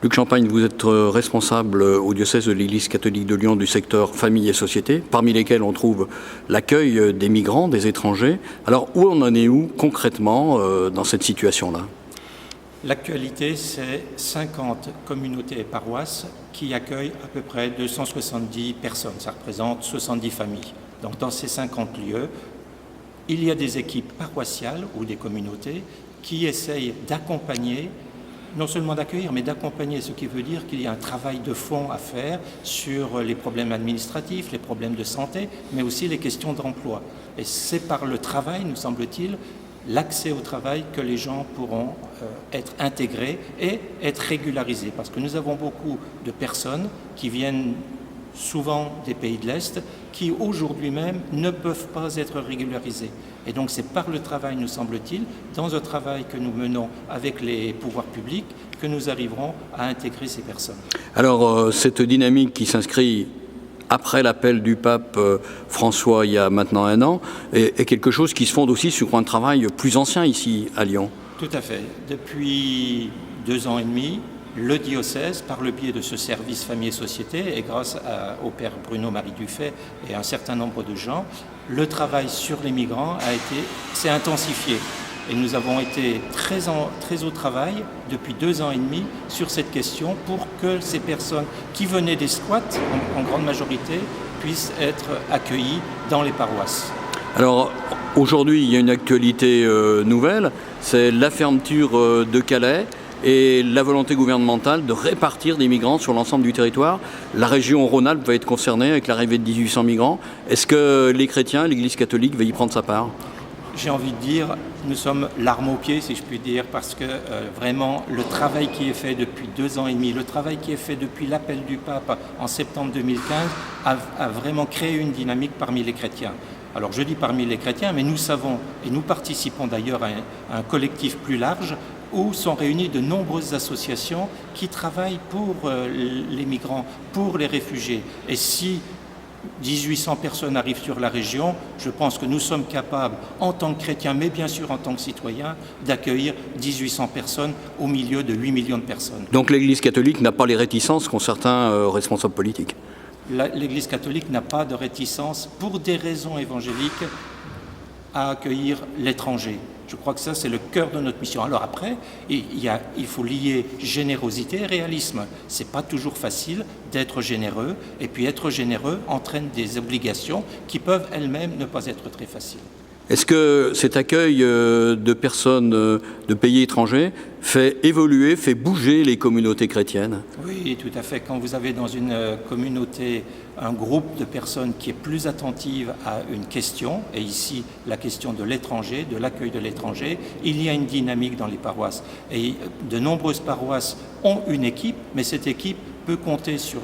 Luc Champagne, vous êtes responsable au diocèse de l'Église catholique de Lyon du secteur famille et société, parmi lesquels on trouve l'accueil des migrants, des étrangers. Alors, où on en est concrètement dans cette situation-là? L'actualité, c'est 50 communautés et paroisses qui accueillent à peu près 270 personnes. Ça représente 70 familles. Donc, dans ces 50 lieux, il y a des équipes paroissiales ou des communautés qui essayent d'accompagner, non seulement d'accueillir, mais d'accompagner, ce qui veut dire qu'il y a un travail de fond à faire sur les problèmes administratifs, les problèmes de santé, mais aussi les questions d'emploi. Et c'est par le travail, nous semble-t-il, l'accès au travail que les gens pourront être intégrés et être régularisés. Parce que nous avons beaucoup de personnes qui viennent souvent des pays de l'Est, qui aujourd'hui même ne peuvent pas être régularisés. Et donc c'est par le travail, nous semble-t-il, dans un travail que nous menons avec les pouvoirs publics, que nous arriverons à intégrer ces personnes. Alors cette dynamique qui s'inscrit après l'appel du pape François il y a maintenant 1 an, est quelque chose qui se fonde aussi sur un travail plus ancien ici à Lyon. Tout à fait. Depuis 2 ans et demi, le diocèse, par le biais de ce service famille et société, et grâce au père Bruno-Marie Dufay et un certain nombre de gens, le travail sur les migrants s'est intensifié. Et nous avons été très au travail depuis 2 ans et demi sur cette question pour que ces personnes qui venaient des squats, en grande majorité, puissent être accueillies dans les paroisses. Alors aujourd'hui, il y a une actualité nouvelle, c'est la fermeture de Calais et la volonté gouvernementale de répartir des migrants sur l'ensemble du territoire. La région Rhône-Alpes va être concernée avec l'arrivée de 1800 migrants. Est-ce que les chrétiens, l'Église catholique, va y prendre sa part? J'ai envie de dire, nous sommes l'arme au pied, si je puis dire, parce que vraiment, le travail qui est fait depuis 2 ans et demi, le travail qui est fait depuis l'appel du pape en septembre 2015, a vraiment créé une dynamique parmi les chrétiens. Alors je dis parmi les chrétiens, mais nous savons, et nous participons d'ailleurs à un collectif plus large, où sont réunies de nombreuses associations qui travaillent pour les migrants, pour les réfugiés. Et si 1800 personnes arrivent sur la région, je pense que nous sommes capables, en tant que chrétiens, mais bien sûr en tant que citoyens, d'accueillir 1800 personnes au milieu de 8 millions de personnes. Donc l'Église catholique n'a pas les réticences qu'ont certains responsables politiques? L'Église catholique n'a pas de réticence, pour des raisons évangéliques, à accueillir l'étranger. Je crois que ça, c'est le cœur de notre mission. Alors après, il faut lier générosité et réalisme. C'est pas toujours facile d'être généreux, et puis être généreux entraîne des obligations qui peuvent elles-mêmes ne pas être très faciles. Est-ce que cet accueil de personnes de pays étrangers fait évoluer, fait bouger les communautés chrétiennes? Oui, tout à fait. Quand vous avez dans une communauté un groupe de personnes qui est plus attentive à une question, et ici la question de l'étranger, de l'accueil de l'étranger, il y a une dynamique dans les paroisses. Et de nombreuses paroisses ont une équipe, mais cette équipe peut compter sur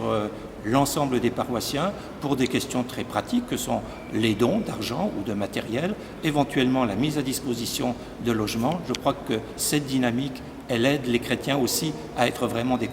l'ensemble des paroissiens pour des questions très pratiques que sont les dons d'argent ou de matériel, éventuellement la mise à disposition de logements. Je crois que cette dynamique, elle aide les chrétiens aussi à être vraiment des